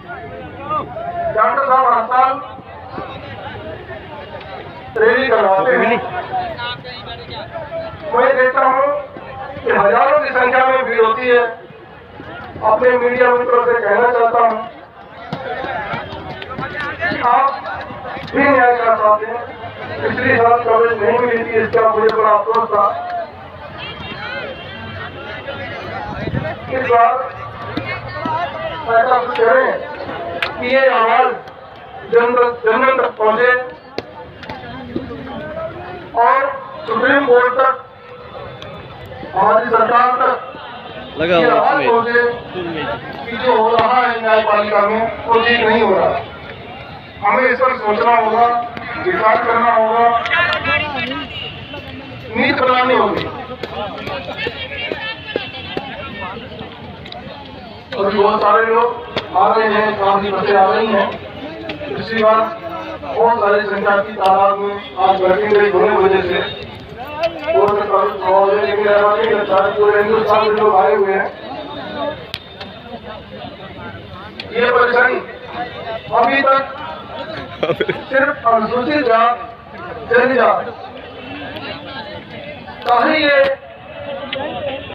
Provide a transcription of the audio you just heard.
Doctor साहब हर साल rally करवाते हैं। मैं देखता हूँ कि हजारों की संख्या में भीड़ होती है। अपने मीडिया मित्रों से कहना चाहता हूँ कि आप भी न्याय का साथ दें। पिछली साल कवरेज नहीं मिली थी, इसका मुझे बड़ा अफसोस था। इस बार ऐसा कुछ करें कि ये आवाज जन तक पहुंचे और सुप्रीम कोर्ट तक, हमारी सरकार तक ये आवाज पहुंचे कि जो हो रहा है न्यायपालिका में वो ठीक नहीं हो रहा। हमें इस पर सोचना होगा, विचार करना होगा, नीति बनानी होगी। अभी बहुत सारे लोग आ रहे हैं, काफी बसें आ रही हैं। पिछली बार बहुत सारी संख्या की तादाद में आज वर्किंग डे होने की वजह से पूरे हिंदुस्तान में लोग आए हुए हैं। ये परेशानी अभी तक सिर्फ अनुसूचित जात, जनजात का ही ये